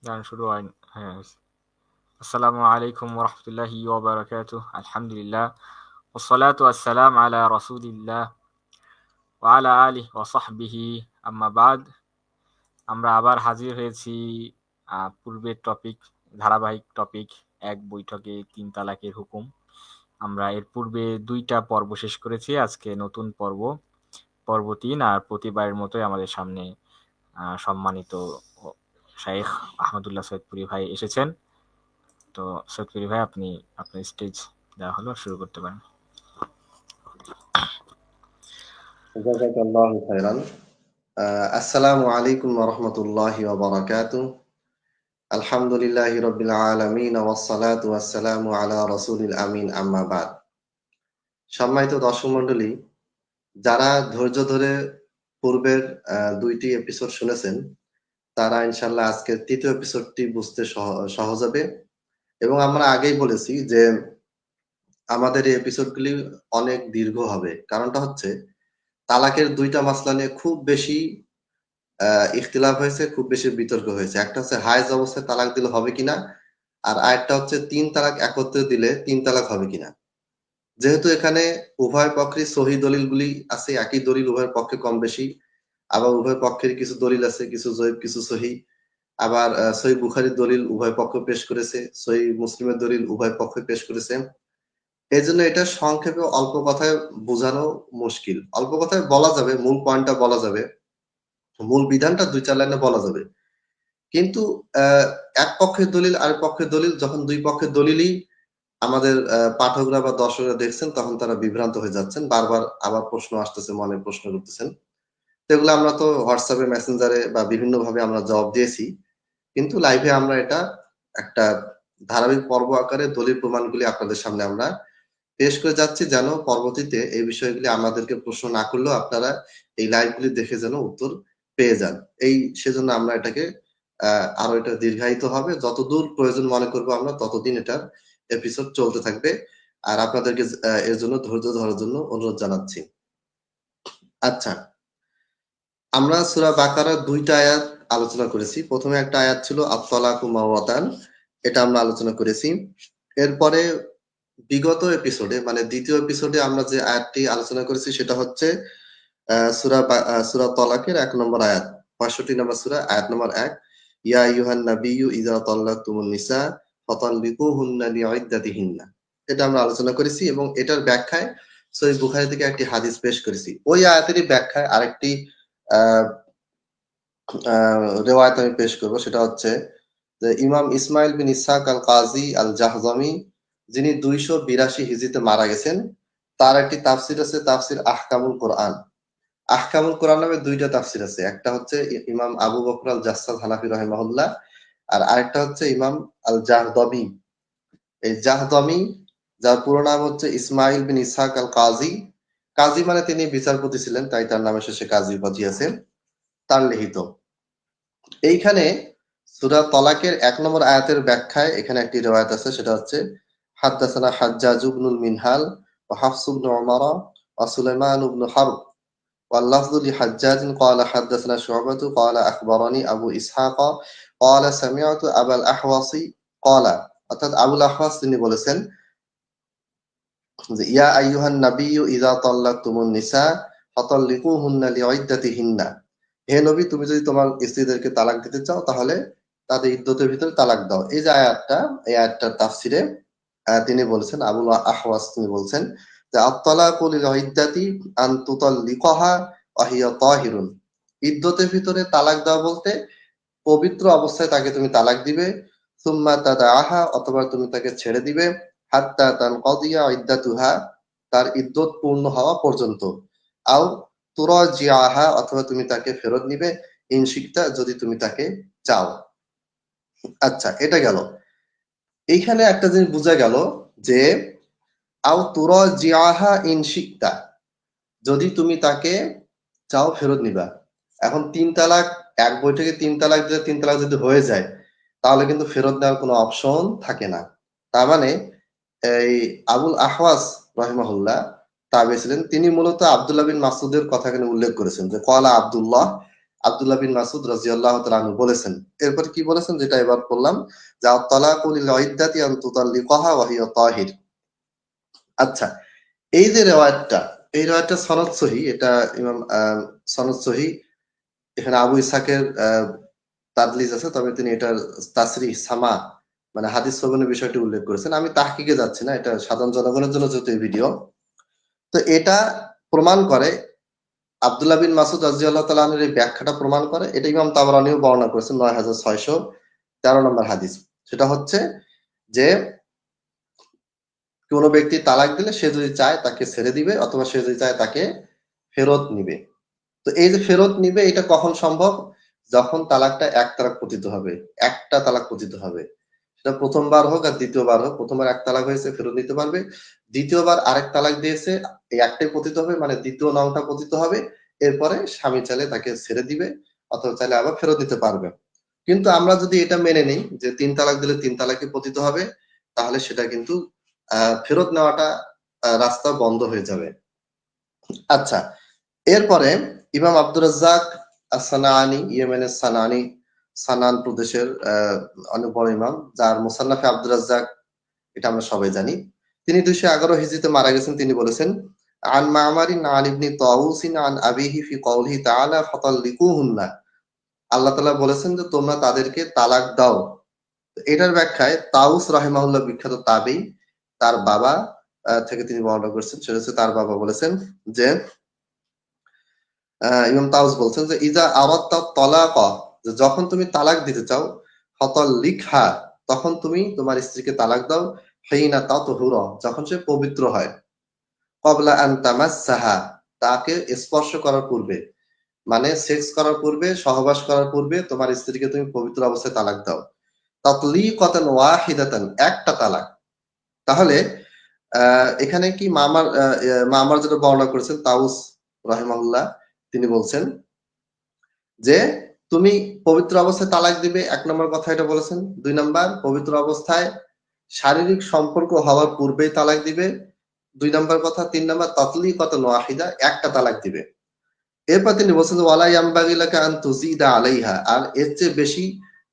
গান শুরু হয় হ্যাঁ। আসসালামু আলাইকুম ওয়া রাহমাতুল্লাহি ওয়া বারাকাতুহু। আলহামদুলিল্লাহ ওয়াসসালাতু ওয়াসসালামু আলা রাসূলিল্লাহ ওয়া আলা আলিহি ওয়া সাহবিহি আম্মা বাদ। আমরা আবার হাজির হয়েছি পূর্বের টপিক, ধারাবাহিক টপিক এক বৈঠকে ৩ তালাকের হুকুম। আমরা এর পূর্বে ২টা পর্ব শেষ করেছি। আজকে নতুন পর্ব, পর্ব ৩। আর প্রতিবারের মতোই আমাদের সামনে সম্মানিত শাইখ আহমদুল্লাহ সৈয়দপুরী ভাই এসেছেন। তো সৈয়দপুরী ভাই, আপনি আপনার স্টেজ দেওয়া হলো, শুরু করতে পারেন। জাযাকাল্লাহু খাইরান। আসসালামু আলাইকুম ওয়া রাহমাতুল্লাহি ওয়া বারাকাতুহু। আলহামদুলিল্লাহি রাব্বিল আলামিন ওয়াস সালাতু ওয়াস সালামু আলা রাসূলিল আমিন, আম্মা বাদ। সম্মানিত দর্শক মণ্ডলী, যারা ধৈর্য ধরে পূর্বের ২টি এপিসোড শুনেছেন, তারা ইনশাআল্লাহ আজকের ৩য় এপিসোডটি বুঝতে সহজ হবে। এবং আমরা আগেই বলেছি যে আমাদের এই এপিসোডগুলি অনেক দীর্ঘ হবে। কারণটা হচ্ছে তালাকের ২টা মাসলা নিয়ে খুব বেশি ইখতিলাফ হয়েছে, খুব বেশি বিতর্ক হয়েছে। একটা হচ্ছে হায়েজ অবস্থায় তালাক দিলে হবে কিনা, আর আরেকটা হচ্ছে ৩ তালাক একত্রে দিলে ৩ তালাক হবে কিনা। যেহেতু এখানে উভয় পক্ষেরই সহি দলিলগুলি আছে, একই দলিল উভয়ের পক্ষে কম বেশি, আবার উভয় পক্ষের কিছু দলিল আছে, কিছু জয়ীফ কিছু সহি। আবার সহি বুখারীর দলিল উভয় পক্ষ পেশ করেছে, সহি মুসলিমের দলিল উভয় পক্ষ পেশ করেছে। এজন্য এটা সংক্ষেপে অল্প কথায় বোঝানো মুশকিল। অল্প কথায় বলা যাবে, মূল পয়েন্টটা বলা যাবে, মূল বিধানটা ২-৪ লাইনে বলা যাবে। কিন্তু এক পক্ষের দলিল আরেক পক্ষের দলিল, যখন ২ পক্ষের দলিলই আমাদের পাঠকরা বা দর্শকরা দেখছেন, তখন তারা বিভ্রান্ত হয়ে যাচ্ছেন। বারবার আবার প্রশ্ন আসতেছে, মনে প্রশ্ন করতেছেন। তো এগুলো আমরা তো হোয়াটসঅ্যাপে, মেসেঞ্জারে বা বিভিন্নভাবে আমরা জবাব দিয়েছি। কিন্তু লাইভে আমরা এটা একটা ধারাবাহিক পর্ব আকারে দলিল প্রমাণগুলি আপনাদের সামনে আমরা পেশ করে যাচ্ছি, যেন পরবর্তীতে এই বিষয়গুলি আমাদেরকে প্রশ্ন না করলেও আপনারা এই লাইভগুলি দেখে যেন উত্তর পেয়ে যান। সেজন্য আমরা এটাকে আরো এটা দীর্ঘায়িত হবে। যতদূর প্রয়োজন মনে করব আমরা, ততদিন এটার এপিসোড চলতে থাকবে। আর আপনাদেরকে এর জন্য ধৈর্য ধরার জন্য অনুরোধ জানাচ্ছি। আচ্ছা, আমরা সূরা বাকারার ২ টা আয়াত আলোচনা করেছি। ১ম এ একটা আয়াত ছিল আত-তালাকু মাওয়াতান। এটা আমরা আলোচনা করেছি। এরপরে বিগত এপিসোডে, মানে ২য় এপিসোডে আমরা যে আয়াতটি আলোচনা করেছি সেটা হচ্ছে সূরা তলাকের ১ নম্বর আয়াত। ৬৫ নম্বর সূরা, আয়াত নম্বর ১। ইয়া আইয়ুহান নাবিয়্যু ইযা তাল্লাকতুমুন নিসা ফাতাল্লিকুহুন্না লিইদ্দাতিহিন্না। এটা আমরা আলোচনা করেছি এবং এটার ব্যাখ্যায় সহিহ বুখারী থেকে একটি হাদিস পেশ করেছি। ওই আয়াতেরই ব্যাখ্যায় আরেকটি আ আ রিওয়ায়াত আমি পেশ করব। সেটা হচ্ছে যে ইমাম ইসমাইল বিন ইসহাক আল কাজী আল জাহজামি, যিনি ২৮২ হিজরিতে মারা গেছেন, তার একটি তাফসির আছে, তাফসির আহকামুল কোরআন। আহকামুল কোরআন নামে ২ টা তাফসির আছে। একটা হচ্ছে ইমাম আবু বকর আল জাসসাস হানাফি রাহিমাহুল্লাহ, আর আরেকটা হচ্ছে ইমাম আল জাহদমি। এই জাহদমি, যার পুরো নাম হচ্ছে ইসমাইল বিন ইসহাক আল কাজী। কাজী মানে তিনি বিচারপতি ছিলেন, তাই তার নামের শেষে কাজী উপাধি আছে। তার লিখিত এইখানে সূরা তলাকের ১ নম্বর আয়াতের ব্যাখ্যায় এখানে একটি রিওয়ায়াত আছে। সেটা হচ্ছে হাদ্দাসানা হাজ্জাজ ইবনুল মিনহাল ওয়া হাফস ইবনু উমারা ওয়া সুলাইমান ইবনু হারব ওয়াল লাফযু লিহাজ্জাজ ক্বালা হাদ্দাসানা শু'বাতু ক্বালা আখবারানি আবু ইসহাক ক্বালা সামি'তু আবাল আহওয়াসি ক্বালা, অর্থাৎ আবুল আহওয়াস তিনি বলেছেন যে ইয়া আইয়ুহান নাবিয়্যু ইযা তাল্লাকতুমুন নিসা ফাতাল্লিকুহুন্না লিইদ্দাতিহিন্না। হে নবী, তুমি যদি তোমার স্ত্রীদেরকে তালাক দিতে চাও তাহলে তাদের ইদ্যতের ভিতরে তালাক দাও। এই যে আয়াতটা, এই আয়াতটার তাফসিরে তিনি বলেছেন, আবুল আহওয়াস তিনি বলছেন যে আত-তালাকু লিল-ইদ্দাতি আন তুতাল্লিকাহা ওয়া হিয়া তাহিরুন। ইদ্যতের ভিতরে তালাক দেওয়া বলতে পবিত্র অবস্থায় তাকে তুমি তালাক দিবে, সুম্মা তাদাআহা, অথবা তুমি তাকে ছেড়ে দিবে, হাত্তা তানকাদিয়া ইদ্দাতুহা, তার ইদ্যত পূর্ণ হওয়া পর্যন্ত, আও তুরাজিআহা, অথবা তুমি তাকে ফেরত নিবে, ইন শিকতা, যদি তুমি তাকে চাও। আচ্ছা, এটা গেল। এইখানে একটা জিনিস বোঝা গেল যে আও তুরাজিআহা ইন শিকতা, যদি তুমি তাকে চাও ফেরত নিবা। এখন ৩ তালাক, এক বৈঠকে ৩ তালাক দিলে ৩ তালাক যদি হয়ে যায়, তাহলে কিন্তু ফেরত নেওয়ার কোনো অপশন থাকে না। তার মানে এই আবুল আহওয়াস রাহিমাহুল্লাহ তাবে ছিলেন, তিনি মূলত আব্দুল্লাহ বিন মাসউদের কথা এখানে উল্লেখ করেছেন যে ক্বালা আব্দুল্লাহ, আব্দুল্লাহ বিন মাসুদ রাদিয়াল্লাহু তাআলা আনহু বলেছেন। এরপর কি বলেছেন যেটা এবার বললাম, যে আত-তালাকু লিল ইদ্দাতি আন তুতাল্লিকাহা ওয়া হিয়া তাহির। আচ্ছা, এই যে রিওয়ায়াতটা, এই রিওয়ায়াতটা সনদ সহিহ, এটা ইমাম সনদ সহিহ। এখানে আবু ইসহাকের তাদলিজ আছে, তবে তিনি এটার তাসরিহ সামা মানে হাদিস শ্রবণের বিষয়টি উল্লেখ করেছেন। আমি তাহকিকে যাচ্ছি না, এটা সাধারণ জনগণের জন্য যেহেতু এই ভিডিও। তো এটা প্রমাণ করে, আব্দুল্লাহ বিন মাসুদ রাদিয়াল্লাহু তাআলা আনহুর এই ব্যাখ্যাটা প্রমাণ করে, এটা ইমাম তাবরানীও বর্ণনা করেছেন 9613 নম্বর হাদিস। সেটা হচ্ছে যে কোন ব্যক্তি তালাক দিলে সে যদি চায় তাকে ছেড়ে দিবে, অথবা সে যদি চায় তাকে ফেরত নিবে। তো এই যে ফেরত নিবে, এটা কখন সম্ভব? যখন তালাকটা এক তালাক পতিত হবে, একটা তালাক পতিত হবে। সেটা প্রথমবার হোক আর দ্বিতীয়বার হোক। প্রথমবার এক তালাক হয়েছে, ফেরত নিতে পারবে। দ্বিতীয়বার আরেক তালাক দিয়েছে, এই একটাই পতিত হবে, মানে দ্বিতীয় নংটা পতিত হবে। এরপরে স্বামী চাইলে তাকে ছেড়ে দিবে, অথবা চাইলে আবার ফেরত দিতে পারবে। কিন্তু আমরা যদি এটা মেনে নিই যে ৩ তালাক দিলে ৩ তালাকই পতিত হবে, তাহলে সেটা কিন্তু ফেরত নেওয়াটা রাস্তা বন্ধ হয়ে যাবে। আচ্ছা, এরপরে ইমাম আব্দুর রাজ্জাক আস-সানাআনী, ইয়েমেনের সানান প্রদেশের অনেক বড় ইমাম, যার মুসান্নাফে আব্দুর রাজ্জাক, এটা আমরা সবাই জানি। তিনি 211 হিজরিতে মারা গেছেন। তিনি বলেছেন, আন মা'মারিন আন ইবনি তাউসিন আন আবিহি ফি কওলিহি তাআলা ফাতাল্লিকুহুন্না। আল্লাহ তাআলা বলেছেন যে তোমরা তাদেরকে তালাক দাও। এটার ব্যাখ্যায় তাউস রাহিমাহুল্লাহ, বিখ্যাত তাবেঈ, তার বাবা থেকে তিনি বর্ণনা করেছেন। সেটা হচ্ছে তার বাবা বলেছেন যে ইমাম তাউস বলছেন যে ইজা আরাদতা তালাকা, যে যখন তুমি তালাক দিতে চাও, ফাতাল্লিকহা, তখন তুমি তোমার স্ত্রীকে তালাক দাও, হিনা তাতহুরা, যখন সে পবিত্র হয়, ক্বাবলা আন তামাসসাহা, তাকে স্পর্শ করার পূর্বে, মানে সেক্স করার পূর্বে, সহবাস করার পূর্বে তোমার স্ত্রীকে তুমি পবিত্র অবস্থায় তালাক দাও। তাতলিকাতান ওয়াহিদাতান, একটা তালাক। তাহলে এখানে কি মামার যেটা বর্ণনা করেছেন তাউস রাহিমাহুল্লাহ, তিনি বলছেন যে তুমি পবিত্র অবস্থায় তালাক দিবে, 1 নম্বর কথা এটা বলেছেন। 2 নম্বর, পবিত্র অবস্থায় শারীরিক সম্পর্ক হওয়ার পূর্বেই তালাক দিবে, 2 নম্বর কথা। 3 নম্বর, তাতলিকাতান ওয়াহিদা, একটা তালাক দিবে। এরপর তিনি বলছেন যে ওয়ালা ইয়ামবাগি লাকা আন তুজিদা আলাইহা, আর এর চেয়ে বেশি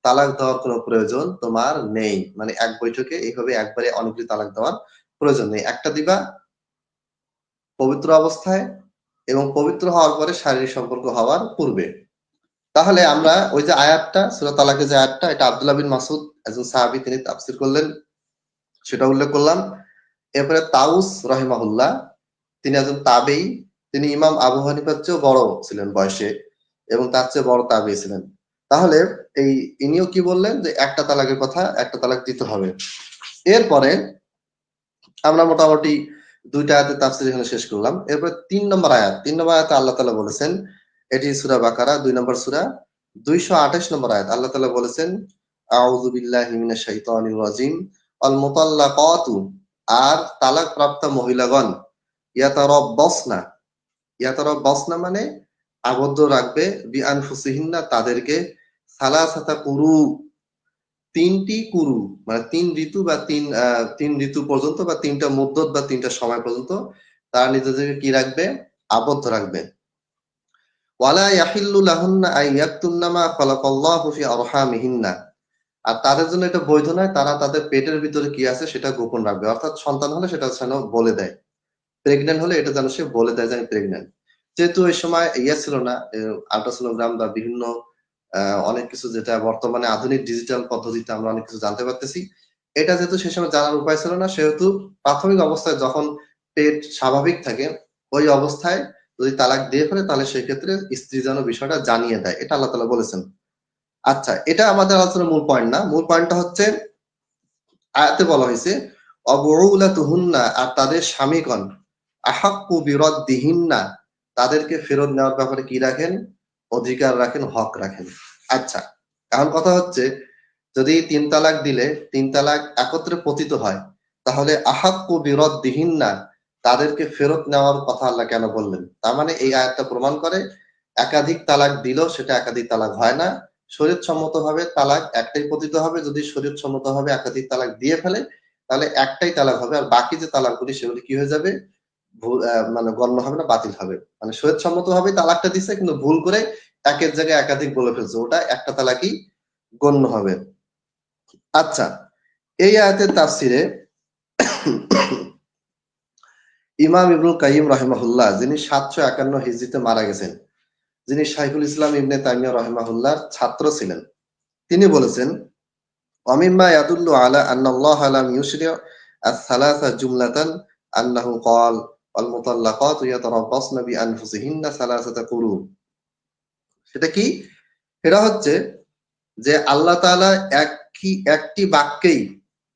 তালাক দেওয়ার কোনো প্রয়োজন তোমার নেই। মানে এক বৈঠকে এইভাবে একবারে অনেকগুলি তালাক দেওয়ার প্রয়োজন নেই। একটা দিবা পবিত্র অবস্থায়, এবং পবিত্র হওয়ার পরে শারীরিক সম্পর্ক হওয়ার পূর্বে। তাহলে আমরা ওই যে আয়াতটা, সূরা তালাকের যে আয়াতটা, এটা আব্দুল্লাহ বিন মাসুদ, একজন সাহাবী, তিনি তাফসীর করলেন, সেটা উল্লেখ করলাম। এরপরে তাউস রাহিমাহুল্লাহ, তিনি একজন তাবেঈ, তিনি ইমাম আবু হানিফার চেয়েও বড় ছিলেন বয়সে, এবং তার চেয়ে বড় তাবেঈ ছিলেন। তাহলে এই ইনিও কি বললেন যে একটা তালাকের কথা, একটা তালাক দিতে হবে। এরপরে আমরা মোটামুটি 2টা আয়াতের তাফসীর এখানে শেষ করলাম। এরপর 3 নম্বর আয়াত, 3 নম্বর আয়াতে আল্লাহ তাআলা বলেছেন, এটি সূরা বাকারা 2 নম্বর সূরা, 228 নম্বর আয়াত। আল্লাহ তাআলা বলেছেন, আউযু বিল্লাহি মিনাশ শাইতানির রাজিম, আল মুতাল্লাকাতু, আর তালাক প্রাপ্ত মহিলাগণ, ইয়াতারাব্বাসনা, ইয়াতারাব্বাসনা মানে আবদ্ধ রাখবে, বিআনফুসিহিন্না, তাদেরকে, সালাসাতা কুরু, 3টি কুরু, মানে 3 ঋতু, বা 3 ঋতু পর্যন্ত, বা 3টা মুদ্দত, বা 3টা সময় পর্যন্ত তারা নিজেদেরকে কি রাখবে? আবদ্ধ রাখবে। ওয়ালা ইয়াহিল্লু লাহুন্না আন ইয়াকতুমনা মা খালাকাল্লাহু ফি আরহামিহিন্না, আর তাদের জন্য এটা বৈধ নয় তারা তাদের পেটের ভিতরে কি আছে সেটা গোপন রাখবে। অর্থাৎ সন্তান হলে সেটা যেন বলে দেয়, প্রেগন্যান্ট হলে এটা যেন সে বলে দেয় যে আমি প্রেগন্যান্ট। যেহেতু এই সময় ছিল না, আল্ট্রাসোনোগ্রাম বা বিভিন্ন অনেক কিছু, যেটা বর্তমানে আধুনিক ডিজিটাল পদ্ধতিতে আমরা অনেক কিছু জানতে পারতেছি, এটা যেহেতু সে সময় জানার উপায় ছিল না, সেহেতু প্রাথমিক অবস্থায় যখন পেট স্বাভাবিক থাকে, ওই অবস্থায় যদি তালাক দিয়ে ফেলে, তাহলে সেক্ষেত্রে স্ত্রী যেন বিষয়টা জানিয়ে দেয়, এটা আল্লাহ তাআলা বলেছেন। আচ্ছা, এটা আমাদের আলোচনার মূল পয়েন্ট না। মূল পয়েন্টটা হচ্ছে আয়াতে বলা হয়েছে অবউলাতুহুন্না, আর তাদের স্বামীগণ, আহাক্কু বিরদ্দিহিন্না, তাদেরকে ফেরত নেওয়ার ব্যাপারে কি রাখেন? অধিকার রাখেন, হক রাখেন। আচ্ছা, এখন কথা হচ্ছে, যদি 3 তালাক দিলে 3 তালাক একত্রে পতিত হয়, তাহলে আহাক্কু বিরদ্দিহিন্না, তাদেরকে ফেরত নেওয়ার কথা আল্লাহ কেন বললেন? তার মানে এই আয়াতটা প্রমাণ করে একাধিক তালাক দিলেও সেটা একাধিক তালাক হয় না। শরীয়তসম্মত ভাবে তালাক একটাই পতিত হবে। যদি শরীয়তসম্মত ভাবে একাধিক তালাক দিয়ে ফেলে, তাহলে একটাই তালাক হবে, আর বাকি যে তালাকগুলি সেগুলি কি হয়ে যাবে? মানে গণ্য হবে না, বাতিল হবে। মানে শরীয়তসম্মত ভাবে তালাকটা দিচ্ছে, কিন্তু ভুল করে একের জায়গায় একাধিক বলে ফেলছে, ওটা একটা তালাকই গণ্য হবে। আচ্ছা, এই আয়াতের তাফসিরে ইমাম ইবনুল কাইয়িম রাহিমাহুল্লাহ, যিনি 751 হিজরিতে মারা গেছেন, যিনি শাইখুল ইসলাম ইবনে তাইমিয়া রাহিমাহুল্লাহর ছাত্র ছিলেন, তিনি বলেছেন, ওয়ামিম্মা ইয়াদুল্লু আলা আন্নাল্লাহা লাম ইউশরি' আস-সালাসা জুমলাতান আন্নাহু ক্বাল ওয়াল মুতাল্লাকাতু ইয়াতারাব্বাসনা বিআনফুসিহিন্না সালাসাতা কুরু। সেটা কি? এটা হচ্ছে যে আল্লাহ তাআলা একটি বাক্যেই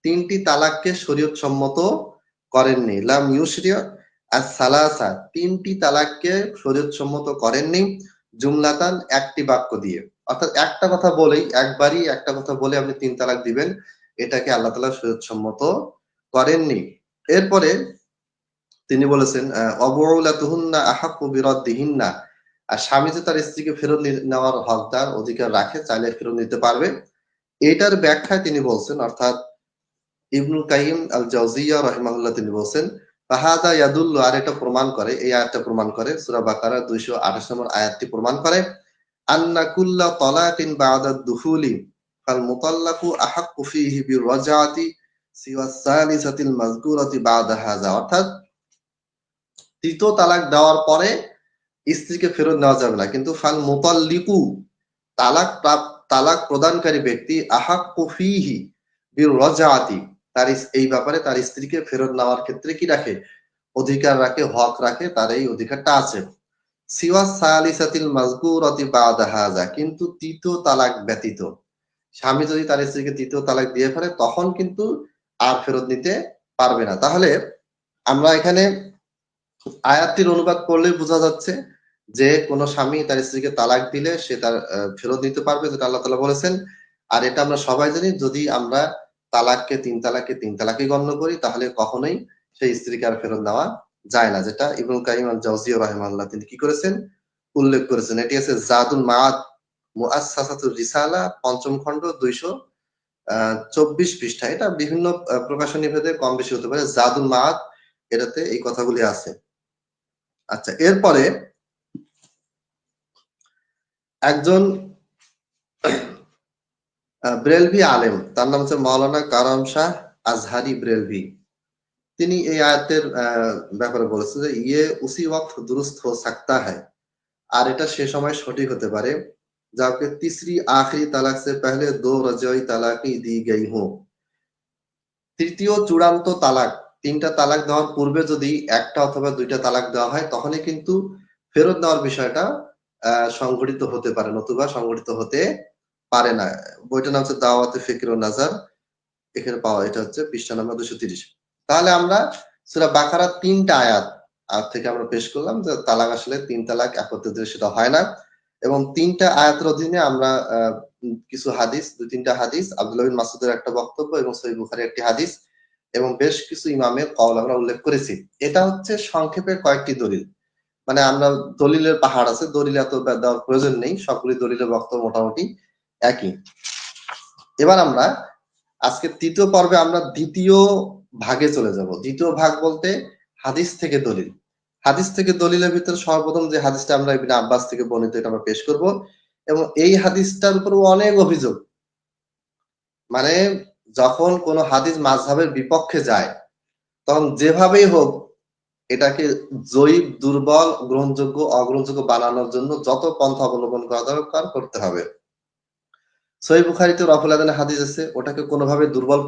তিনটি তালাককে শরীয়ত সম্মত করেননি। লাম ইউশরি' আস-সালাসা, তিনটি তালাককে শরীয়ত সম্মত করেননি জুমলাতান, একটি বাক্য দিয়ে। অর্থাৎ একটা কথা বলেই, একবারই একটা কথা বলে আপনি তিন তালাক দিবেন, এটাকে আল্লাহ তাআলা শরীয়ত সম্মত করেননি। এরপরে তিনি বলেছেন অবউলাতুহুন্না আহাক্কু বিরাদ্দিহিন্না, আর স্বামী যে তার স্ত্রীকে ফেরত নেওয়ার হকদার, অধিকার রাখে, চাইলে ফেরত নিতে পারবে। এটার ব্যাখ্যায় তিনি বলছেন, অর্থাৎ ইবনুল কাইয়িম আল জাওজিয়া রাহিমাহুল্লাহ তিনি বলছেন, ফাহাদা ইয়াদুল্লু, আর এটা প্রমাণ করে, এই আয়াতটা প্রমাণ করে, সূরা বাকারা 228 নম্বর আয়াতটি প্রমাণ করে, আন্না কুল্লা তালাকিন বা'দা দুখুলি ফাল মুতাল্লাকু আহাক্কু ফীহি বিরজাআতি সিওয়া সালিসাতিল মাযকুরাতি বা'দা হাযা। অর্থাৎ তৃতীয় তালাক দেওয়ার পরে স্ত্রীকে ফেরত নেওয়া যাবে না, কিন্তু ফাল মুতাল্লিকু, তালাক প্রদানকারী ব্যক্তি, আহাক্কু ফীহি বিরজাআতি, তার এই ব্যাপারে তার স্ত্রীকে ফেরত নেওয়ার ক্ষেত্রে কি রাখে? অধিকার রাখে, হক রাখে, তার এই অধিকারটা আছে। সিওয়া সালিসাতিল মাযকুরাতি বা'দা হাযা, কিন্তু তৃতীয় তালাক ব্যতীত স্বামী যদি তার স্ত্রীকে তৃতীয় তালাক দিয়ে ফেলে, তখন কিন্তু আর ফেরত নিতে পারবে না। তাহলে আমরা এখানে আয়াতটির অনুবাদ করলেই বোঝা যাচ্ছে যে কোন স্বামী তার স্ত্রীকে তালাক দিলে সে তার ফেরত নিতে পারবে, যেটা আল্লাহ তাআলা বলেছেন। আর এটা আমরা সবাই জানি, যদি আমরা তিন তালাকে গণ্য করি, তাহলে কখনোই সেই স্ত্রীকে আর ফেরত নেওয়া যায় না, যেটা ইবনুল কাইয়িম আল জাওজিয়া রাহিমাহুল্লাহ তিনি কি করেছেন? উল্লেখ করেছেন। এটি আছে জাদুল মাআদ মুআসসাসাতুর রিসালা, পঞ্চম খণ্ড 224 পৃষ্ঠা। এটা বিভিন্ন প্রকাশনী ভেদে কম বেশি হতে পারে। জাদুল মাআদ, এটাতে এই কথাগুলি আছে। আচ্ছা, এরপরে একজন ব্রেলভি আলেম, তার নাম হচ্ছে মাওলানা কারাম শাহ আজহারি ব্রেলভি, তিনি এই আয়াতের ব্যাপারে বলেছেন যে ইয়ে উসি ওয়াক্ত দুরুস্ত হো সাকতা হ্যায়, আর এটা সে সময় সঠিক হতে পারে যাকে তিসরি আখরি তালাক সে পহলে দো রজাই তালাকি দি গই হো। তৃতীয় চূড়ান্ত তালাক, তিনটা তালাক দেওয়ার পূর্বে যদি একটা অথবা দুইটা তালাক দেওয়া হয়, তখনই কিন্তু ফেরত নেওয়ার বিষয়টা সংঘটিত হতে পারে, নতুবা সংঘটিত হতে পারে না। বইটার নাম হচ্ছে দাওয়াতে ফিকর ও নাজার, এখানে পাওয়া, এটা হচ্ছে পৃষ্ঠা নাম্বার 230। তাহলে আমরা সূরা বাকারার 3টা আয়াত থেকে আমরা পেশ করলাম যে তালাক আসলে তিন তালাক একত্রে সেটা হয় না, এবং 3টা আয়াতের অধীনে আমরা কিছু হাদিস, 2-3টা হাদিস, আব্দুল্লাহ বিন মাসউদের একটা বক্তব্য এবং সহিহ বুখারীর একটি হাদিস এবং বেশ কিছু ইমামের কওল আমরা উল্লেখ করেছি। এটা হচ্ছে সংক্ষেপে কয়েকটি দলিল, মানে আমরা দলিলের পাহাড় আছে, দলিল এত দেওয়ার প্রয়োজন নেই, সবগুলি দলিলের বক্তব্য মোটামুটি একই। এবার আমরা আজকে তৃতীয় পর্বে আমরা দ্বিতীয় ভাগে চলে যাব। দ্বিতীয় ভাগ বলতে হাদিস থেকে দলিল। হাদিস থেকে দলিলের ভিতরে সর্বপ্রথম যে হাদিসটা আমরা ইবনে আব্বাস থেকে বর্ণিত, এটা আমরা পেশ করব, এবং এই হাদিসটার উপর অনেক অভিযোগ, মানে যখন কোন হাদিস মাযহাবের বিপক্ষে যায়, তখন যেভাবেই হোক এটাকে জয়ীফ, দুর্বল, গ্রহণযোগ্য, অগ্রহণযোগ্য বানানোর জন্য যত পন্থা অবলম্বন করা দরকার করতে হবে। সহিহ বুখারীতে রফুল আদানের হাদিস আছে, ওটাকে কোনোভাবে দুর্বল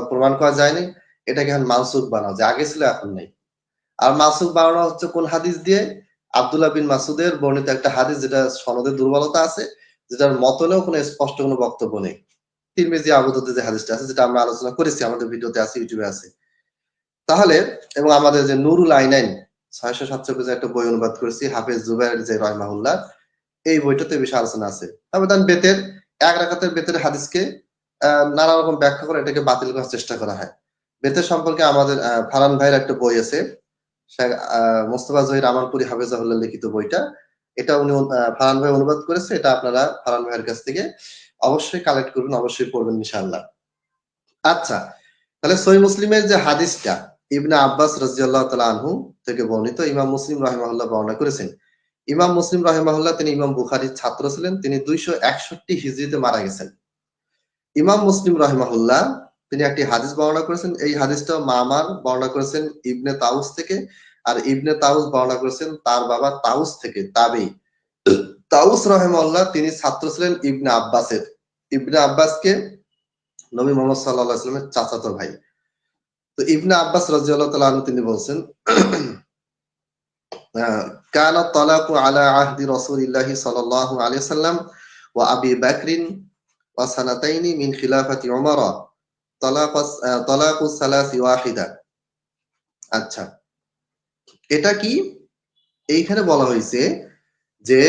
প্রমাণ করা যায়নি, এটাকে এখন মানসুখ বানাও, যে আগে ছিল এখন নেই। আর মানসুখ বানানো হচ্ছে কোন হাদিস দিয়ে? আব্দুল্লাহ বিন মাসুদের বর্ণিত একটা হাদিস, যেটা সনদের দুর্বলতা আছে, যেটার মতনেও কোনো স্পষ্ট কোনো বক্তব্য নেই। তিরমিজি, আবু দাউদে যে হাদিসটা আছে, যেটা আমরা আলোচনা করেছি, আমাদের ভিডিওতে আছে, ইউটিউবে আছে। তাহলে, এবং আমাদের যে নুরুল আইনাইন 607 পেজে একটা বই অনুবাদ করেছি, হাফেজ জুবাইর যে রাহিমাহুল্লাহ, এই বইটাতে বেশি আলোচনা আছে। তবে বেতের এক রাকাতের বেতের হাদিসকে নানা রকম ব্যাখ্যা করে এটাকে বাতিল করার চেষ্টা করা হয়। বেতের সম্পর্কে আমাদের ফারহান ভাইয়ের একটা বই আছে, মোস্তফা জহির আমানপুরি হাফেজাহুল্লাহ লিখিত বইটা, এটা উনি ফারহান ভাই অনুবাদ করেছে। এটা আপনারা ফারহান ভাইয়ের কাছ থেকে অবশ্যই কালেক্ট করবেন, অবশ্যই পড়বেন ইনশাআল্লাহ। আচ্ছা, তাহলে সহিহ মুসলিমের যে হাদিসটা ইবনে আব্বাস রাদিয়াল্লাহু তাআলা আনহু থেকে বর্ণিত, ইমাম মুসলিম রাহিমাহুল্লাহ বর্ণনা করেছেন। ইমাম মুসলিম রাহিমাহুল্লাহ তিনি ইমাম বুখারীর ছাত্র ছিলেন, তিনি 261 হিজরিতে মারা গেছেন। ইমাম মুসলিম রাহিমাহুল্লাহ তিনি একটি হাদিস বর্ণনা করেছেন, এই হাদিসটা মামার বর্ণনা করেছেন ইবনে তাউস থেকে, আর ইবনে তাউস বর্ণনা করেছেন তার বাবা তাউস থেকে, তাবেঈ। তাউস রাহিমাহুল্লাহ তিনি ছাত্র ছিলেন ইবনে আব্বাসের। ইবনে আব্বাসকে নবী মুহাম্মদ সাল্লাল্লাহু আলাইহি ওয়াসাল্লামের চাচাতো ভাই। তো ইবনে আব্বাস রাদিয়াল্লাহু তাআলা আনহু তিনি বলছেন কানা তালাকু আলা আহদি রাসূলিল্লাহি সাল্লাল্লাহু আলাইহি ওয়াসাল্লাম ওয়া আবি বকরিন ওয়া সানাতাইনি মিন খিলাফাতি উমর তালাকু সালাসি ওয়াহিদা। আচ্ছা, এটা কি? এইখানে বলা হয়েছে যে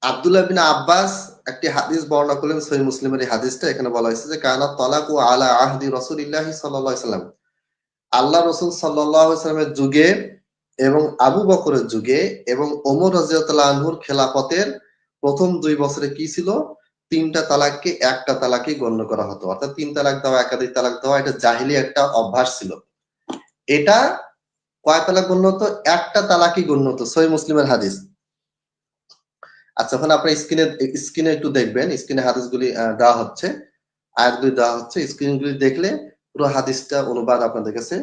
আব্দুল্লাহ বিন আব্বাস একটি হাদিস বর্ণনা করলেন, সহিহ মুসলিমের এই হাদিসটা। এখানে বলা হয়েছে যে কানা তালাকু আলা আহদি রাসূলিল্লাহি সাল্লাল্লাহু আলাইহি ওয়াসাল্লাম, আল্লাহ রাসূল সাল্লাল্লাহু আলাইহি ওয়াসাল্লামের যুগে এবং আবু বকরের যুগে এবং ওমর রাদিয়াল্লাহু আনহুর খেলাফতের প্রথম 2 বছরে কি ছিল? 3টা তালাককে একটা তালাকই গণ্য করা হতো। অর্থাৎ 3 তালাক দেওয়া, একাধিক তালাক দেওয়া এটা জাহেলি একটা অভ্যাস ছিল। এটা কয় তালাক গণ্য হতো? একটা তালাকই গণ্য হতো। সহিহ মুসলিমের হাদিস। আচ্ছা, ওখানে আপনি স্ক্রিনে একটু দেখবেন, স্ক্রিনে হাদিসগুলি দেওয়া হচ্ছে, আয়াতগুলি দেওয়া হচ্ছে। স্ক্রিনগুলি দেখলে পুরো হাদিসটা অনুবাদ আপনাদের কাছে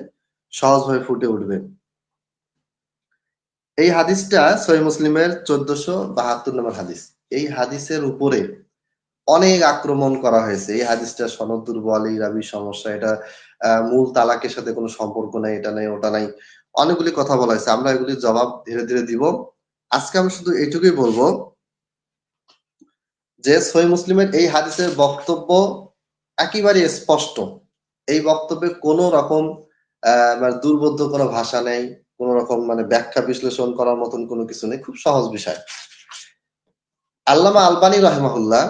সহজভাবে ফুটে উঠবে। এই হাদিসটা সহিহ মুসলিমের 1472 নম্বর হাদিস। এই হাদিসের উপরে অনেক আক্রমণ করা হয়েছে। এই হাদিসটা সনদ দুর্বল, এই রাবি সমস্যা, এটা মূল তালাকের সাথে কোনো সম্পর্ক নাই, এটা নাই, ওটা নাই, অনেকগুলি কথা বলা হয়েছে। আমরা এগুলির জবাব ধীরে ধীরে দিব। আজকে আমি শুধু এটুকুই বলবো যে সহিহ মুসলিমের এই হাদিসের বক্তব্য একেবারে স্পষ্ট। এই বক্তব্যে কোনো রকম মানে দুর্বোধ্য কোনো ভাষা নেই, কোন রকম মানে ব্যাখ্যা বিশ্লেষণ করার মতন কোনো কিছু নেই, খুব সহজ বিষয়। আল্লামা আলবানী রাহিমাহুল্লাহ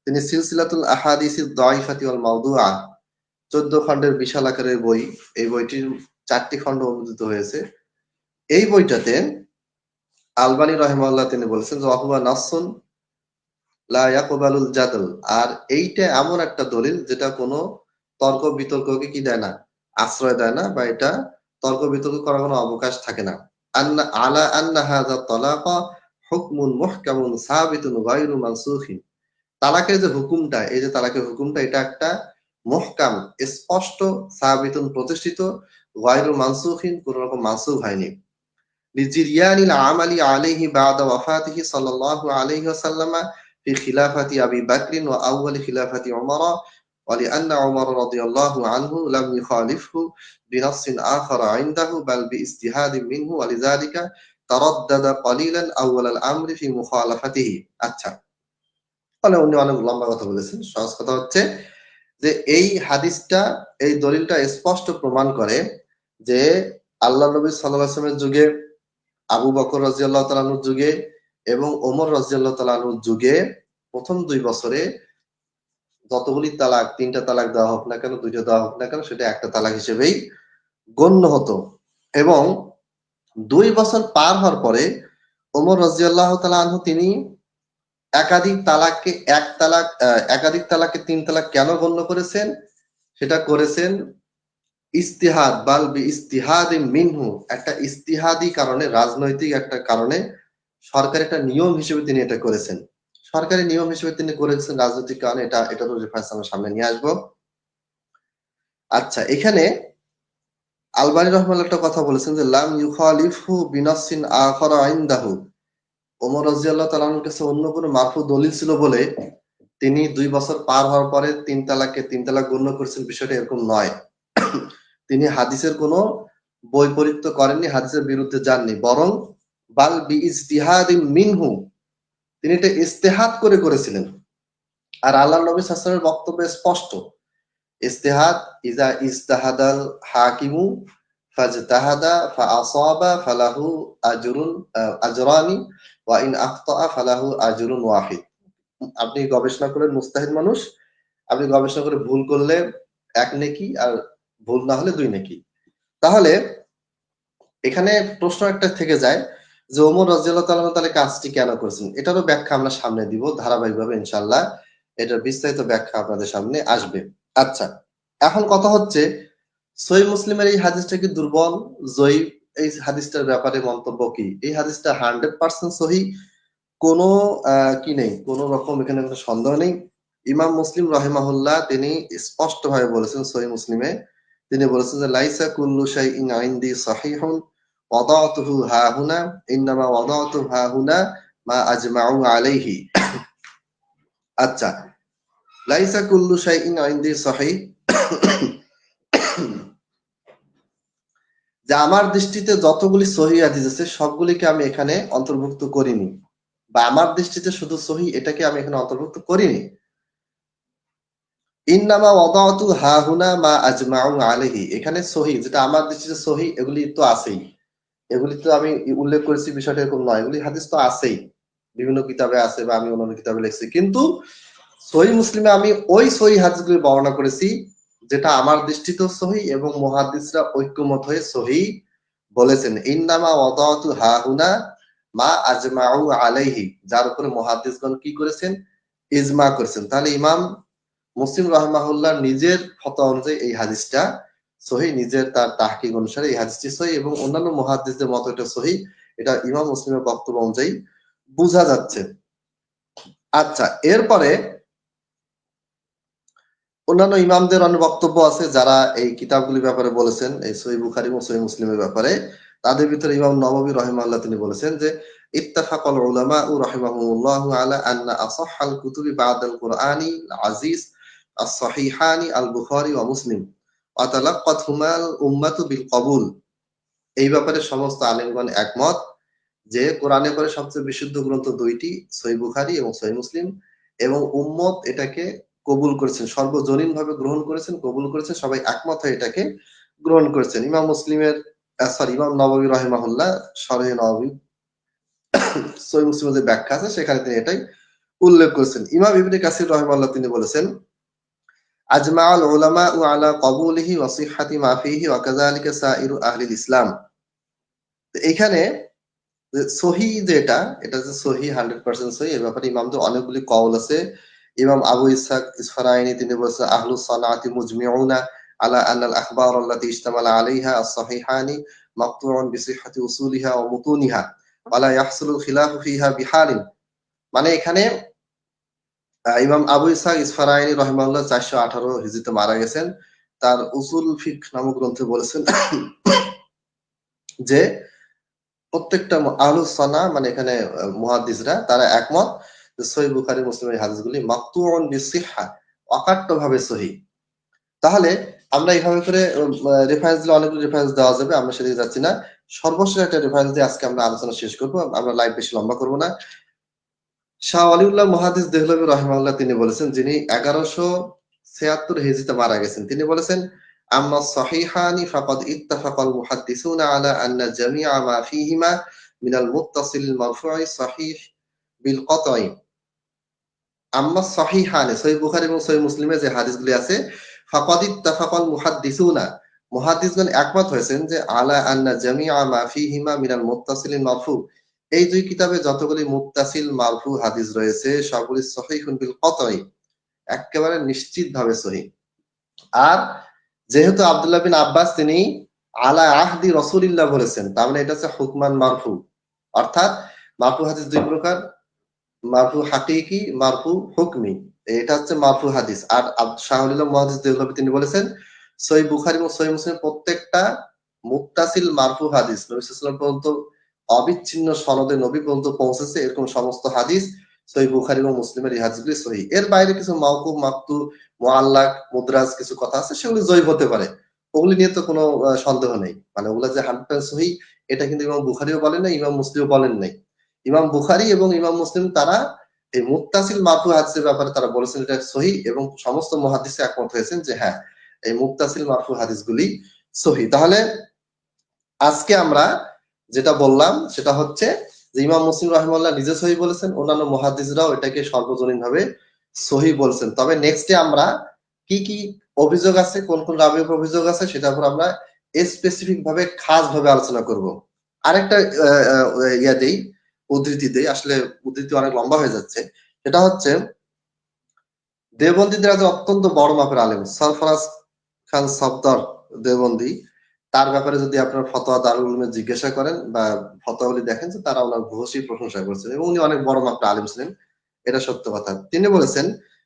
তিনি সিলসিলাতুল আহাদিসিদ দাঈফাতি ওয়াল মাওদুআ 14 খণ্ডের বিশাল আকারের বই, এই বইটির 4টি খণ্ড অনুদিত হয়েছে। এই বইটাতে আলবানী রাহিমাহুল্লাহ তিনি বলেছেন যে ওয়াহুয়া নাসসুন লা ইয়াকবালুল জাদল, আর এইটা এমন একটা দলিল যেটা কোনো তর্ক বিতর্ককে কি দেয় না, আশ্রয় দেয় না, বা এটা তর্ক বিতর্ক করার কোনো অবকাশ থাকে না। আন্না আলা আন্না হাযা তালাকা হুকমুন মুহকামুন সাবিতুন গায়রু মানসুখিন, তালাকের যে হুকুমটা, এই যে তালাকের হুকুমটা, এটা একটা মুহকাম, স্পষ্ট, সাবিতুন প্রতিষ্ঠিত, গায়রু মানসুখিন, কোনো রকম মানসুখ হয়নি। লিজিরিয়ানিল আমালি আলাইহি বাদা ওয়াফাতিহি সাল্লাল্লাহু আলাইহি ওয়াসাল্লাম في خلافة أبي بكر وأول خلافة عمر، ولأن عمر رضي الله عنه لم يخالفه بنص آخر عنده بل باجتهاد منه، ولذلك تردد قليلا أول الأمر في مخالفته। আচ্ছা, তাহলে উনি অনেক লম্বা কথা বলেছেন। সহজ কথা হচ্ছে যে এই হাদিসটা, এই দলিলটা স্পষ্ট প্রমাণ করে যে আল্লাহ নবী সাল্লাল্লাহু আলাইহি ওয়াসাল্লামের যুগে, আবু বকর রাদিয়াল্লাহু তাআলা আনহুর যুগে এবং ওমর রাদিয়াল্লাহু তাআলা আনহুর যুগে প্রথম 2 বছরে যতগুলি তালাক, 3টা তালাক দেওয়া হোক না কেন, 2টা দেওয়া হোক না কেন, সেটা একটা তালাক হিসেবেই গণ্য হতো। এবং 2 বছর পার হওয়ার পরে ওমর রাদিয়াল্লাহু তাআলা আনহু তিনি একাধিক তালাককে এক তালাক, একাধিক তালাককে 3 তালাক কেন গণ্য করেছেন? সেটা করেছেন ইজতিহাদ, বাল বিইজতিহাদিন মিনহু, একটা ইজতিহাদি কারণে, রাজনৈতিক একটা কারণে, সরকারের একটা নিয়ম হিসেবে তিনি এটা করেছেন। সরকারি নিয়ম হিসেবে তিনি করেছেন, রাজনৈতিক কারণে, এটার রেফারেন্স আমরা সামনে নিয়ে আসবো। আচ্ছা, এখানে আলবানী রাহিমাহুল্লাহ একটা কথা বলেছেন যে লাম ইউখালিফহু বিনাসসিন আখারা ইনদাহু, ওমর রাদিয়াল্লাহু তাআলা আনহুর কাছে অন্য কোনো মারফু দলিল ছিল বলে তিনি 2 বছর পার হওয়ার পরে 3 তালাককে 3 তালাক গণ্য করেছেন, বিষয়টা এরকম নয়। তিনি হাদিসের কোনো বৈপরীত্য করেননি, হাদিসের বিরুদ্ধে যাননি, বরং বাল বিইজতিহাদিন মিনহু, তিনি এটা ইজতিহাদ করে করেছিলেন। আর আল্লাহর নবী সাল্লাল্লাহু আলাইহি ওয়াসাল্লামের বক্তব্য স্পষ্ট, ইজতিহাদ ইজা ইজতাহাদাল হাকিমু ফাজতাহাদা ফাআসাবা ফালাহু আজরুন আজরানি ওয়া ইন আখতাআ ফালাহু আজরুন ওয়াহিদ। আপনি গবেষণা করেন, মুস্তাহিদ মানুষ, আপনি গবেষণা করে ভুল করলে 1 নেকি, আর ভুল না হলে 2 নেকি। তাহলে এখানে প্রশ্ন একটা থেকে যায় যে ওমর রাদিয়াল্লাহু তাআলা তাহলে কাজটি কেন করেছেন? এটারও ব্যাখ্যা আমরা সামনে দিব ধারাবাহিকভাবে ইনশাআল্লাহ। এটার বিস্তারিত ব্যাখ্যা আপনাদের সামনে আসবে। আচ্ছা, এখন কথা হচ্ছে সহিহ মুসলিমের এই হাদিসটা কি দুর্বল, জয়ীফ, এই হাদিসটার ব্যাপারে মন্তব্য কি? এই হাদিসটা 100% সহি, কোনো কি নেই, কোন রকম এখানে কোনো সন্দেহ নেই। ইমাম মুসলিম রাহিমাহুল্লাহ তিনি স্পষ্টভাবে বলেছেন সহিহ মুসলিমে, তিনি বলেছেন যে লাইসা কুল্লু শাইইন ইনদি সহিহুন ওয়াদাতুহু হাহুনা ইন্নামা ওয়াদাতু হাহুনা মা আজমাউ আলাইহি। আচ্ছা, লাইসা কুল্লু শাইইন ইনদি সহিহ, যে আমার দৃষ্টিতে যতগুলি সহিহ হাদিস আছে সবগুলিকে আমি এখানে অন্তর্ভুক্ত করিনি, বা আমার দৃষ্টিতে শুধু সহিহ এটাকে আমি এখানে অন্তর্ভুক্ত করিনি। ইন্নামা ওয়াদাতু হাহুনা মা আজমাউ আলাইহি, এখানে সহিহ যেটা আমার দৃষ্টিতে সহিহ এগুলি তো আছেই, এগুলি তো আমি উল্লেখ করেছি, বিষয়টা এরকম নয়, এগুলি হাদিস তো আছেই, বিভিন্ন কিতাবে আছে বা আমি অন্যান্য কিতাবে লিখছি, কিন্তু সহিহ মুসলিমে আমি ওই সহিহ হাদিসগুলি বর্ণনা করেছি যেটা আমার দৃষ্টিতেও সহিহ এবং মুহাদ্দিসরা ঐক্যমত হয়ে সহিহ বলেছেন। ইন্নামা ওয়াদাতু হাহুনা মা আজমাউ আলাইহি, যার উপরে মুহাদ্দিসগণ কি করেছেন? ইজমা করেছেন। তাহলে ইমাম মুসলিম রাহমাহুল্লাহ নিজের ফতোয়া অনুযায়ী এই হাদিসটা সহিহ, নিজের তার তাহকিক অনুসারে এই হাদিসটি সহিহ, এবং অন্যান্য মুহাদ্দিসদের মত এটা সহিহ, এটা ইমাম মুসলিমের বক্তব্য অনুযায়ী বোঝা যাচ্ছে। আচ্ছা, এরপরে অন্যান্য ইমামদের অনেক বক্তব্য আছে যারা এই কিতাবগুলির ব্যাপারে বলেছেন, এই সহিহ বুখারী এবং সহিহ মুসলিমের ব্যাপারে। তাদের ভিতরে ইমাম নববী রাহিমাহুল্লাহ তিনি বলেছেন যে ইত্তাফাকাল উলামাউ রাহিমাহুমুল্লাহু আলা আন্না আসাহহাল কুতুবি বাদাল কুরআনি আজিজ as-সাহিহানি আল-বুখারী ওয়া মুসলিম ওয়া তালাক্কাতহুমাল উম্মাতু বিল কবুল। এই ব্যাপারে সমস্ত আলেমগণ একমত যে কোরআনে পরে সবচেয়ে বিশুদ্ধ গ্রন্থ দুইটি, সহিহ বুখারী এবং সহিহ মুসলিম, এবং উম্মত এটাকে কবুল করেছেন, সর্বজনীন ভাবে গ্রহণ করেছেন, কবুল করেছেন, সবাই একমত হয়ে এটাকে গ্রহণ করেছেন। ইমাম মুসলিমের ইমাম নববী রাহিমাহুল্লাহ শরহে নববী সহিহ মুসলিমের যে ব্যাখ্যা আছে সেখানে তিনি এটাই উল্লেখ করেছেন। ইমাম ইবনে কাসির রাহিমাহুল্লাহ তিনি বলেছেন আজমাআল উলামাউ আলা কবুলিহি ওয়া সিহহাতি মা ফিহি ওয়া কাযালিকা সাইরু আহলিল ইসলাম। তো এখানে সহি যেটা, এটা যে সহি 100% সহি, এ ব্যাপারে ইমামদের অনেকগুলি কওল আছে। ইমাম আবু ইসহাক ইসফারাইনি তিনি বলেছেন আহলুস সানাআতি মুজমিউনা আলা আন্নাল আখবার আল্লাতী ইশতামালা আলাইহা আস-সাহিহানি মাকতুউন বিসিহহাতি উসুলিহা ওয়া মুতুনিহা ওয়া লা ইয়াহসুলুল খিলাফু ফিহা বিহালিন। মানে এখানে ইমাম আবু ইসহাক ইসফারাইনি রাহিমাহুল্লাহ 418 হিজরিতে মারা গেছেন। তার উসুল ফিকহ নামক গ্রন্থে বলেছেন যে প্রত্যেকটা আহলুস সানা মানে এখানে মুহাদ্দিসরা তারা একমত যে সহিহ বুখারী মুসলিমের এই হাদিসগুলি মাকতুউন বিসিহহা, অকাট্যভাবে সহিহ। তাহলে আমরা এইভাবে করে রেফারেন্স দিলে অনেকগুলো রেফারেন্স দেওয়া যাবে, আমরা সেদিকে যাচ্ছি না। সর্বশেষ একটা রেফারেন্স দিয়ে আজকে আমরা আলোচনা শেষ করব, আমরা লাইভ বেশি লম্বা করব না। শাহ ওয়ালিউল্লাহ মুহাদ্দিস দেহলভী রাহিমাহুল্লাহ তিনি বলেছেন, যিনি 1176 হিজরিতে মারা গেছেন, তিনি বলেছেন আম্মা সহিহানি ফাকাদ ইত্তাফাকাল মুহাদ্দিসুনা আলা আন্না জামিআ মা ফীহিমা মিনাল মুত্তাসিল মারফুই সহিহ বিল কতই। আম্মা সহিহানি সহিহ বুখারী এবং সহিহ মুসলিমে যে হাদিসগুলি আছে, ফাকাদ ইত্তাফাকাল মুহাদ্দিসুনা, মুহাদ্দিসগণ একমত হয়েছেন যে আলা আন্না জামিআ মা ফীহিমা মিনাল মুত্তাসিল মারফু, এই দুই কিতাবে যতগুলি মুত্তাসিল মারফু হাদিস রয়েছে সবগুলি সহিহুন বিল কতই, একেবারে নিশ্চিতভাবে সহিহ। আর যেহেতু আব্দুল্লাহ বিন আব্বাস তিনি আলা আহদি রাসূলিল্লাহ বলেছেন, তার মানে এটা হচ্ছে হুকমান মারফু, অর্থাৎ মারফু হাদিস দুই প্রকার, মারফু হাকিকি, মারফু হুকমি। এটা হচ্ছে মারফু হাদিস। আর শাহ ওয়ালিউল্লাহ মুহাদ্দিস দেহলভী তিনি বলেছেন সহিহ বুখারী এবং সহিহ মুসলিম প্রত্যেকটা মুত্তাসিল মারফু হাদিস নবী সাল্লাল্লাহু আলাইহি ওয়াসাল্লাম পর্যন্ত অবিচ্ছিন্ন সনদে নবী পর্যন্ত পৌঁছেছে, এরকম সমস্ত হাদিস সহিহ বুখারী এবং মুসলিমের এই হাদিসগুলি সহিহ। এর বাইরে কিছু মাওকুফ, মাকতু, মুআল্লাক, মুদরাজ কিছু কথা আছে, সেগুলি জয়ীফ হতে পারে, ওগুলি নিয়ে তো কোনো সন্দেহ নেই। মানে ওগুলা যে 100% সহিহ এটা কিন্তু ইমাম বুখারীও বলেন নাই, ইমাম মুসলিমও বলেন নাই। ইমাম বুখারী এবং ইমাম মুসলিম তারা এই মুত্তাসিল মারফু হাদিসের ব্যাপারে তারা বলেছেন এটা সহিহ, এবং সমস্ত মুহাদ্দিস একমত হয়েছেন যে হ্যাঁ, এই মুত্তাসিল মারফু হাদিসগুলি সহিহ। তাহলে আজকে আমরা যেটা বললাম সেটা হচ্ছে যে ইমাম মুসলিম রাহিমাহুল্লাহ নিজে সহিহ বলেছেন, অন্যান্য মুহাদ্দিসরাও এটাকে সর্বজনীনভাবে সহিহ বলেছেন। তবে নেক্সটে আমরা কি কি অভিযোগ আছে, কোন কোন রাবির উপর অভিযোগ আছে, সেটার উপর আমরা স্পেসিফিক ভাবে খাস ভাবে আলোচনা করব। আরেকটা ইয়া দেই, উদ্ধৃতি দেই, আসলে উদ্ধৃতি অনেক লম্বা হয়ে যাচ্ছে। সেটা হচ্ছে দেওবন্দীদের অত্যন্ত বড় মাপের আলেম সরফরাজ খান সফদর দেওবন্দি, তার ব্যাপারে যদি আপনার ফতোয়া দারুল উলুমে জিজ্ঞাসা করেন বা ফতোয়াগুলি দেখেন যে তারা ওনার ভূয়সী প্রশংসা করছেন এবং উনি অনেক বড় মাপটা আলিম ছিলেন, এটা সত্য কথা। তিনি বলেছেন,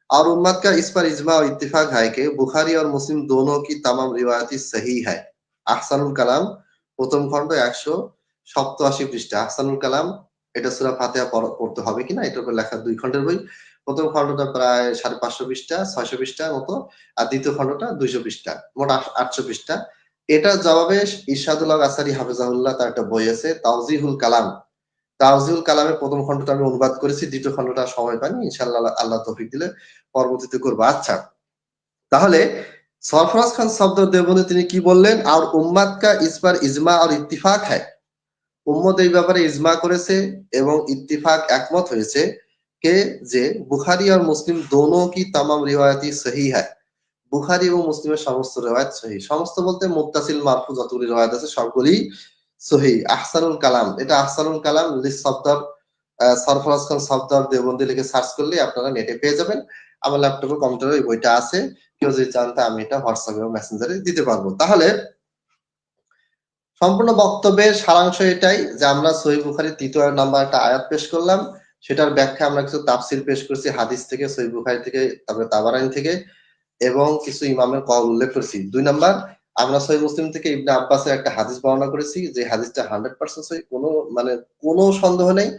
और उम्मत का इस पर इजमा और इत्तिफाक है कि बुखारी और मुस्लिम दोनों की तमाम रिवायती सही है। আহসানুল কালাম প্রথম খণ্ড 187 পৃষ্ঠা। আহসানুল কালাম এটা সূরা ফাতিহা পড়তে হবে কিনা এটার উপর লেখা 2 খণ্ডের বই। প্রথম খণ্ডটা প্রায় 550 পৃষ্ঠা 600 পৃষ্ঠার মতো, আর দ্বিতীয় খণ্ডটা 200 পৃষ্ঠা, মোট 800 পৃষ্ঠা। এটার জবাবে ইরশাদুল হক আসারি হাফেজাহুল্লাহ তার একটা বই আছে তাওজিহুল কালাম। তাওজিহুল কালামের প্রথম খণ্ডটা আমি অনুবাদ করেছি, দ্বিতীয় খণ্ডটা সময় পাইনি, ইনশাআল্লাহ আল্লাহ তৌফিক দিলে পরবর্তীতে করব। আচ্ছা, তাহলে সরফরাজ খান সফদর দেওবন্দি তিনি কি বললেন, আর উম্মাত কা ইস पर ইজমা और ইত্তিফাক है। উম্মত এই ব্যাপারে ইজমা করেছে এবং ইত্তিফাক একমত হয়েছে কে যে বুখারী আর মুসলিম দোনো কি तमाम रिवायती सही है। বুখারী এবং মুসলিমের সমস্ত রিওয়ায়াত সহিহ। সমস্ত বলতে মুত্তাসিল মারফু যতগুলি রিওয়ায়াত আছে সবগুলি সহিহ। আহসানুল কালাম, এটা আহসানুল কালাম লিস সফদর সরফরাজ খান সফদর দেওবন্দি লিখে সার্চ করলে আপনারা নেটে পেয়ে যাবেন। আমার ল্যাপটপে কম্পিউটারে এই বইটা আছে, কেউ যদি চান তা আমি এটা হোয়াটসঅ্যাপে এবং মেসেঞ্জারে দিতে পারবো। তাহলে সম্পূর্ণ বক্তব্যের সারাংশ এটাই যে আমরা সহিহ বুখারীর ৩য় নাম্বার একটা আয়াত পেশ করলাম, সেটার ব্যাখ্যা আমরা কিছু তাফসীর পেশ করছি হাদিস থেকে, সহিহ বুখারী থেকে, তারপরে তাবারানী থেকে, এবং কিছু ইমামের কওল উল্লেখ করেছি। 2 নাম্বার আমরা সহিহ মুসলিম থেকে ইবনে আব্বাসের একটা হাদিস বর্ণনা করেছি যে হাদিসটা 100% সহিহ, কোনো সন্দেহ নেই।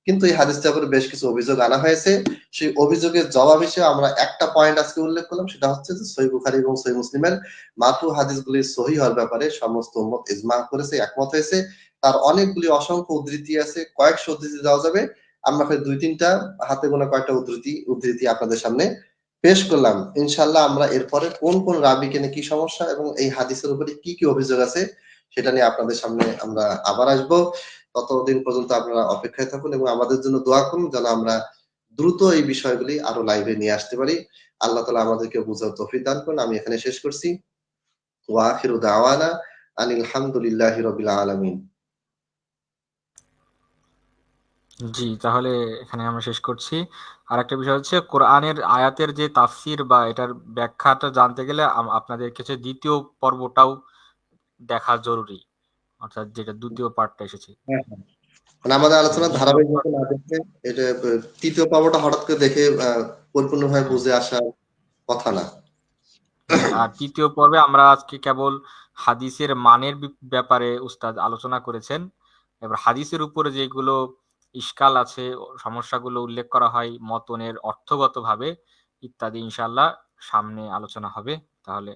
কিন্তু এই হাদিসটার উপরে বেশ কিছু অভিযোগ আনা হয়েছে। সেই অভিযোগের জবাব হিসেবে আমরা একটা পয়েন্ট আজকে উল্লেখ করলাম, সেটা হচ্ছে যে সহিহ বুখারী এবং সহিহ মুসলিমের মারফু হাদিসগুলি সহিহ হওয়ার ব্যাপারে সমস্ত উম্মত ইজমা করেছে, একমত হয়েছে। তার অনেকগুলি অসংখ্য উদ্ধৃতি আছে, কয়েকশো উদ্ধৃতি দেওয়া যাবে। আমরা প্রায় 2-3টা হাতে গোনা কয়েকটা উদ্ধৃতি আপনাদের সামনে পেশ করলাম। ইনশাআল্লাহ আমরা এরপরে কোন কোন রাবীকে নিয়ে কি সমস্যা এবং এই হাদিসের উপরে কি কি অভিযোগ আছে সেটা নিয়ে আপনাদের সামনে আমরা আবার আসবো। ততদিন পর্যন্ত আপনারা অপেক্ষায় থাকুন এবং আমাদের জন্য দোয়া করুন যেন আমরা দ্রুত এই বিষয়গুলি আরো লাইভে নিয়ে আসতে পারি। আল্লাহ তাআলা আমাদেরকে বুঝার তৌফিক দান করুন। আমি এখানে শেষ করছি। ওয়া আখিরু দাওয়ানা আনিল হামদুলিল্লাহি রাব্বিল আলামিন। জি, তাহলে এখানে আমরা শেষ করছি। আর একটা বিষয় হচ্ছে কোরআনের আয়াতের যে তাফসির বা এটার ব্যাখ্যাটা জানতে গেলে আপনাদের কাছে দ্বিতীয় পর্বটাও দেখা জরুরি, অর্থাৎ যেটা দ্বিতীয় পার্টটা এসেছে। হ্যাঁ, হ্যাঁ। মানে আমাদের হ্যাঁ, আলোচনা দ্বিতীয় ধারাবাহিকভাবে না দেখলে এটা ৩য় পর্বটা হঠাৎ করে দেখে পরিপূর্ণভাবে হ্যাঁ বুঝে আসার কথা না। হ্যাঁ, আর তৃতীয় পর্বে আমরা আজকে কেবল হাদিসের মানের ব্যাপারে উস্তাদ আলোচনা করেছেন। এবার হাদিসের উপরে যেগুলো ইশকাল আছে, সমস্যাগুলো উল্লেখ করা হয় মতনের অর্থগতভাবে ইত্যাদি, ইনশাআল্লাহ সামনে আলোচনা হবে। তাহলে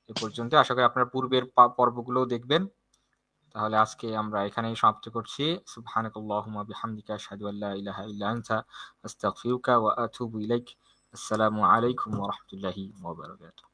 এ পর্যন্ত, আশা করি আপনার পূর্বের পর্বগুলোও দেখবেন। তাহলে আজকে আমরা এখানেই সমাপ্ত করছি। সুবহানাকাল্লাহুম্মা বিহামদিকা আশহাদু আল্লা ইলাহা ইল্লা আনতা আস্তাগফিরুকা ওয়া আতুবু ইলাইক। আসসালামু আলাইকুম ওয়া রাহমাতুল্লাহি ওয়া বারাকাতুহু।